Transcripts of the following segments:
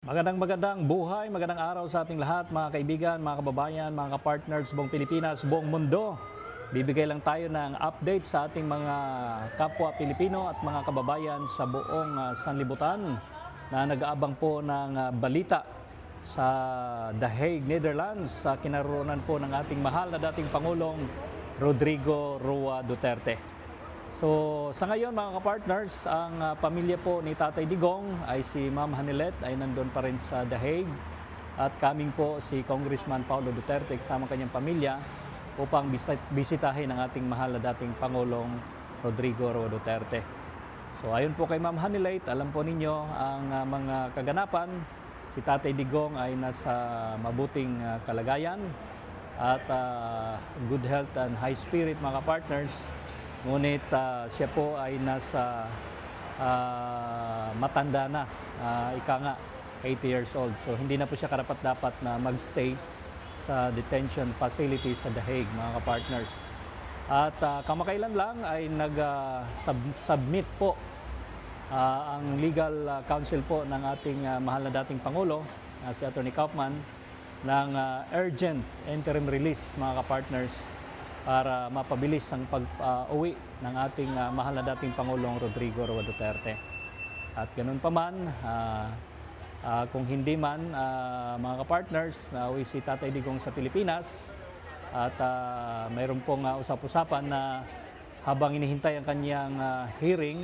Magandang buhay, magandang araw sa ating lahat, mga kaibigan, mga kababayan, mga kapartners buong Pilipinas, buong mundo. Bibigay lang tayo ng update sa ating mga kapwa Pilipino at mga kababayan sa buong sanlibutan na nag-aabang po ng balita sa The Hague, Netherlands, sa kinaroonan po ng ating mahal na dating Pangulong Rodrigo Roa Duterte. So sa ngayon mga kapartners, ang pamilya po ni Tatay Digong ay si Ma'am Hanilet ay nandun pa rin sa The Hague at kaming po si Congressman Paulo Duterte kasama kanyang pamilya upang bisitahin ang ating mahal na dating Pangulong Rodrigo Roa Duterte. So ayon po kay Ma'am Hanilet, alam po ninyo ang mga kaganapan. Si Tatay Digong ay nasa mabuting kalagayan at good health and high spirit mga partners. Ngunit siya po ay nasa matanda na, ika nga 80 years old. So hindi na po siya karapat-dapat na magstay sa detention facility sa The Hague mga kapartners. At kamakailan lang ay nag-submit po ang legal counsel po ng ating mahal na dating Pangulo, si Attorney Kaufman, ng urgent interim release mga kapartners para mapabilis ang pag-uwi ng ating mahal na dating Pangulong Rodrigo Roa Duterte. At ganun pa man, kung hindi man mga kapartners, uwi si Tatay Digong sa Pilipinas at mayroon pong usap-usapan na habang inihintay ang kanyang hearing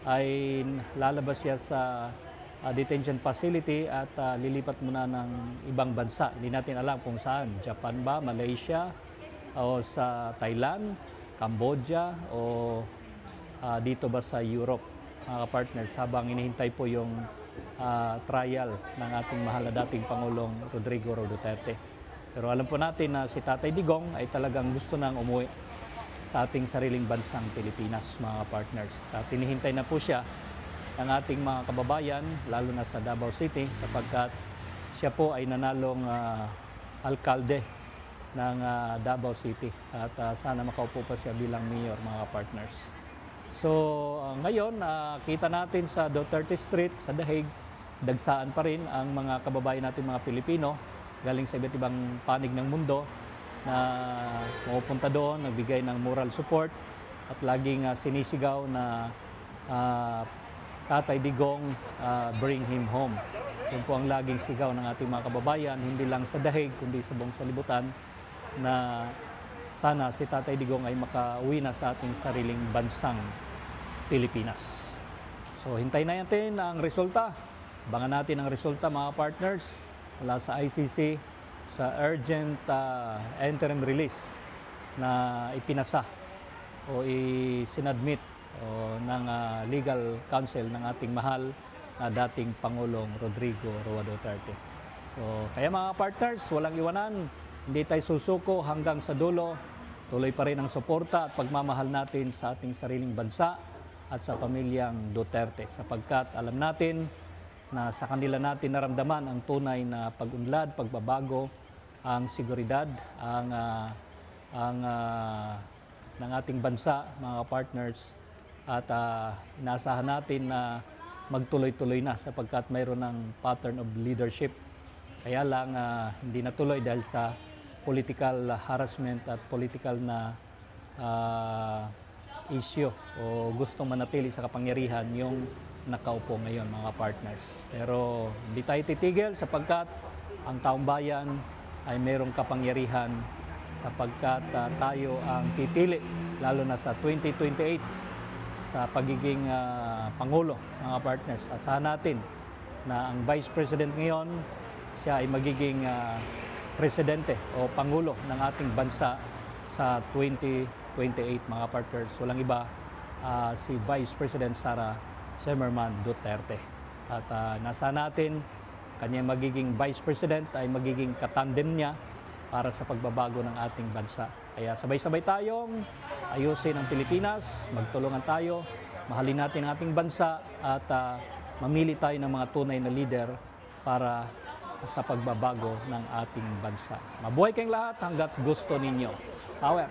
ay lalabas siya sa detention facility at lilipat muna ng ibang bansa. Hindi natin alam kung saan, Japan ba, Malaysia, o sa Thailand, Cambodia o dito ba sa Europe mga partners habang inihintay po yung trial ng ating mahal na dating Pangulong Rodrigo Roa Duterte. Pero alam po natin na si Tatay Digong ay talagang gusto nang umuwi sa ating sariling bansang Pilipinas mga partners. At inihintay na po siya ng ating mga kababayan lalo na sa Davao City sapagkat siya po ay nanalong alkalde ng Davao City at sana makaupo pa siya bilang mayor mga partners. So ngayon kita natin sa Duterte Street sa The Hague, dagsaan pa rin ang mga kababayan natin mga Pilipino galing sa iba't ibang panig ng mundo na pupunta doon, nagbigay ng moral support at laging sinisigaw na Tatay Digong, bring him home. Yun po ang laging sigaw ng ating mga kababayan, hindi lang sa The Hague kundi sa buong sanlibutan, na sana si Tatay Digong ay makauwi na sa ating sariling bansang Pilipinas. So hintayin na natin ang resulta. Abangan natin ang resulta mga partners mula sa ICC sa urgent interim release na ipinasa o isinadmit ng legal counsel ng ating mahal na dating Pangulong Rodrigo Roa Duterte. So kaya mga partners, walang iwanan. Hindi tayo susuko hanggang sa dulo. Tuloy pa rin ang suporta at pagmamahal natin sa ating sariling bansa at sa pamilyang Duterte sapagkat alam natin na sa kanila natin naramdaman ang tunay na pag-unlad, pagbabago, ang seguridad, ng ating bansa, mga partners. At inaasahan natin na magtuloy-tuloy na sapagkat mayroon ng pattern of leadership. Kaya lang hindi natuloy dahil sa political harassment at political na issue o gustong manatili sa kapangyarihan yung nakaupo ngayon mga partners. Pero hindi tayo titigil sapagkat ang taong bayan ay mayroong kapangyarihan sapagkat tayo ang pipili lalo na sa 2028 sa pagiging Pangulo mga partners. Asahan natin na ang Vice President ngayon siya ay magiging presidente o pangulo ng ating bansa sa 2028 mga partners. Walang iba si Vice President Sara Zimmerman Duterte. At nasa natin kanyang magiging Vice President ay magiging katandem niya para sa pagbabago ng ating bansa. Kaya sabay-sabay tayong ayusin ang Pilipinas, magtulungan tayo, mahalin natin ang ating bansa at mamili tayo ng mga tunay na leader para sa pagbabago ng ating bansa. Mabuhay kayong lahat hanggat gusto ninyo. Power!